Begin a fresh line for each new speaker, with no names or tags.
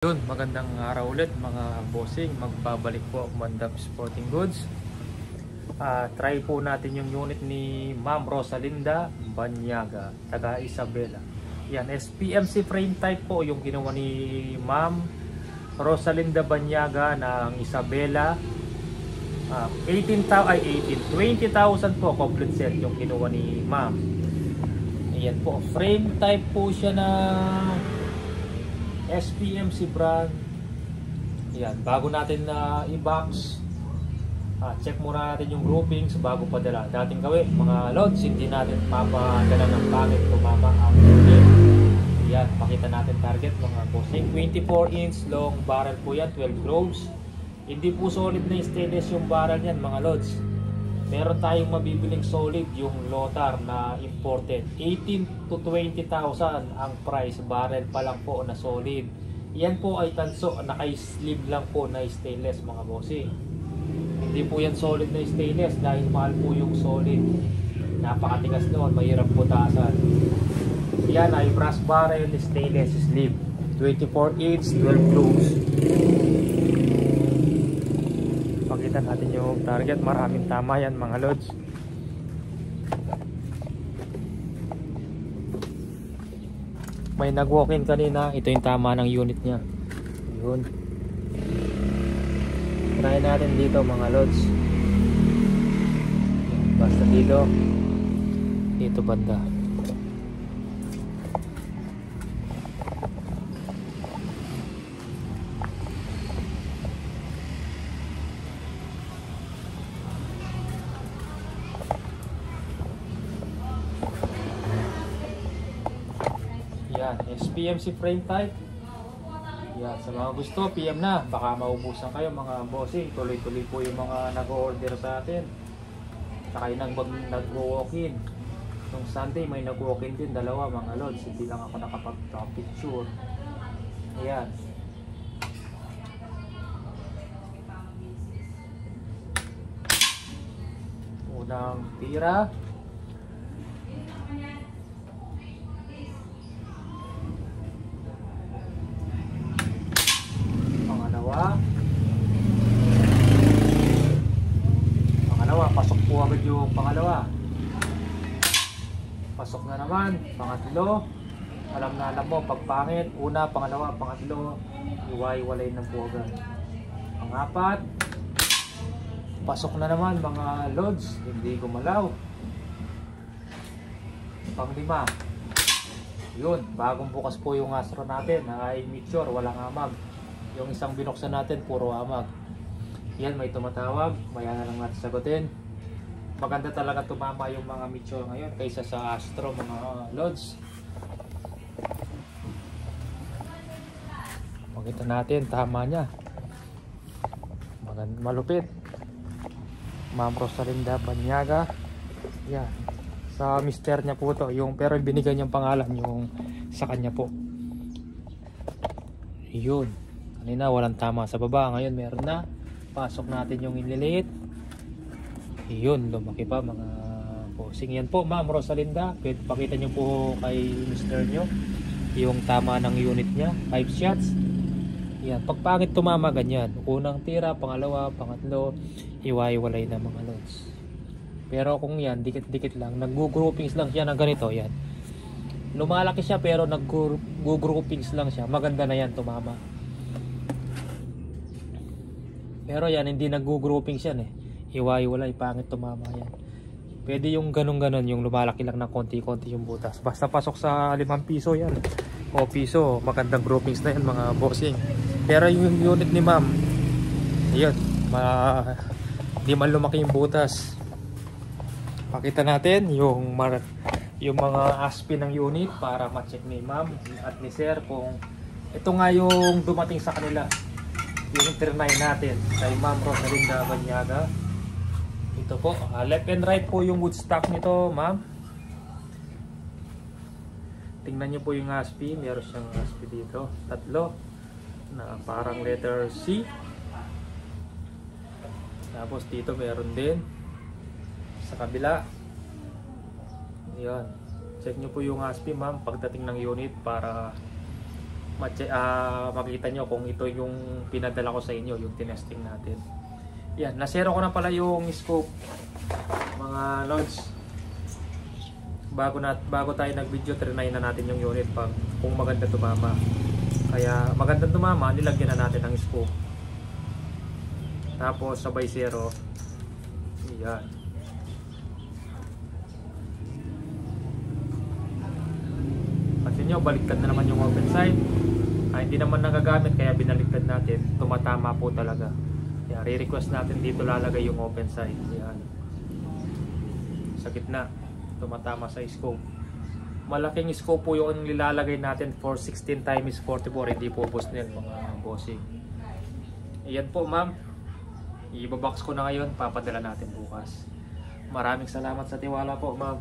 Yun, magandang araw ulit mga bossing. Magbabalik po ako Mandap Sporting Goods. Try po natin yung unit ni Ma'am Rosalinda Banyaga, taga Isabela. Yan, SPMC frame type po yung ginawa ni Ma'am Rosalinda Banyaga ng Isabela. 20,000 po complete set yung ginawa ni Ma'am. Ayan po, frame type po siya na SPMC brand. Yan, bago natin na i-box, check muna natin yung groupings bago padala. Dating gawin, mga loads, hindi natin papadala ng pangit tumama ang unit. Yan, pakita natin target mga bossing. 24-inch long barrel po yan, 12 grooves. Hindi po solid na stainless yung barrel yan mga loads. Meron tayong mabibiling solid yung Lothar na imported. 18 to 20,000 ang price. Barrel pa lang po na solid. Yan po ay tanso. Naka-sleeve lang po na stainless mga bossing. Hindi po yan solid na stainless dahil mahal po yung solid. Napakatigas noon. Mahirap putasan. Yan ay brass barrel stainless sleeve. 24-inch 12 grooves. Pakita natin yung target, maraming tama yan mga lods. May nag-walk-in kanina, ito yung tama ng unit nya. Yun. Try natin dito mga lods. Basta dito banda. Yan, SPMC frame type. Yan, sa mga gusto, PM na. Baka maubusan kayo mga bossing. Tuloy-tuloy po yung mga nag-order sa atin. Saka yung nag-walk-in. Nung Sunday may nag-walk-in din, dalawa mga lods. Hindi lang ako nakapag-picture. Ayan. Unang tira. Pangalawa, pasok po agad yung pangalawa. Pasok na naman, pangatlo. Alam na alam mo, pag pangit, una, pangalawa, pangatlo, iwalay na po agad. Pangapat, pasok na naman mga loads, hindi gumalaw. Panglima, yun, bagong bukas po yung Astro natin, ay mature, walang amag. Yung isang binuksan natin, puro amag. Yan, may tumatawag, maya na lang natin sagutin. Maganda talaga tumama yung mga mature ngayon kaysa sa Astro mga loads. Makita natin, tama niya. Malupit. Ma'am Rosalinda Banyaga. Yan. Sa mister niya po to, yung, pero binigay niyang pangalan yung sa kanya po. Yun. Kanina walang tama sa baba, ngayon meron na. Pasok natin yung inliliit. Yun, lumaki pa mga bossing. Yan po Ma'am Rosalinda, pwede pakita nyo po kay mister nyo yung tama ng unit nya, 5 shots. Yan, pag pangit tumama ganyan, unang tira, pangalawa, pangatlo, iwaiwalay na mga loads. Pero kung yan, dikit-dikit lang, nag-groupings lang siya ng ganito, yan. Lumalaki siya pero nag-groupings lang siya, maganda na yan tumama. Pero yan, hindi nag-groupings yan eh. Iwaiwalay, pangit tumama yan. Pwede yung ganun-ganon, yung lumalaki lang ng konti-konti yung butas. Basta pasok sa 5 piso yan. O piso, magandang groupings na yan mga bossing. Pero yung unit ni ma'am, yun, di man lumaki yung butas. Pakita natin yung mga aspi ng unit para ma-check ni ma'am at ni sir kung ito nga yung dumating sa kanila. Yung trinay natin kay Ma'am Rosalinda Banyaga. Ito po, left and right po yung wood stock nito ma'am. Tingnan nyo po yung aspi, meron siyang aspi dito, tatlo na parang letter C. Tapos dito meron din sa kabila. Ayan, check nyo po yung aspi ma'am pagdating ng unit para makita nyo kung ito yung pinadala ko sa inyo, yung tinesting natin. Yan, nasero ko na pala yung scope mga lods. Bago tayo nag-video, trinay na natin yung unit kung maganda tumama. Kaya magandang tumama, nilagyan na natin ng scope. Tapos sabay zero. Yan. Kasi nyo, baliktad na naman yung open side. Hindi naman nagagamit kaya binaliktad natin. Tumatama po talaga. Kaya re-request natin dito lalagay yung open side. Yan. Sa gitna, tumatama sa scope. Malaking scope po yung nilalagay natin for 16 x 44. Hindi po Busnel mga bossing. Ayan po ma'am. Ibabox ko na ngayon. Papadala natin bukas. Maraming salamat sa tiwala po ma'am.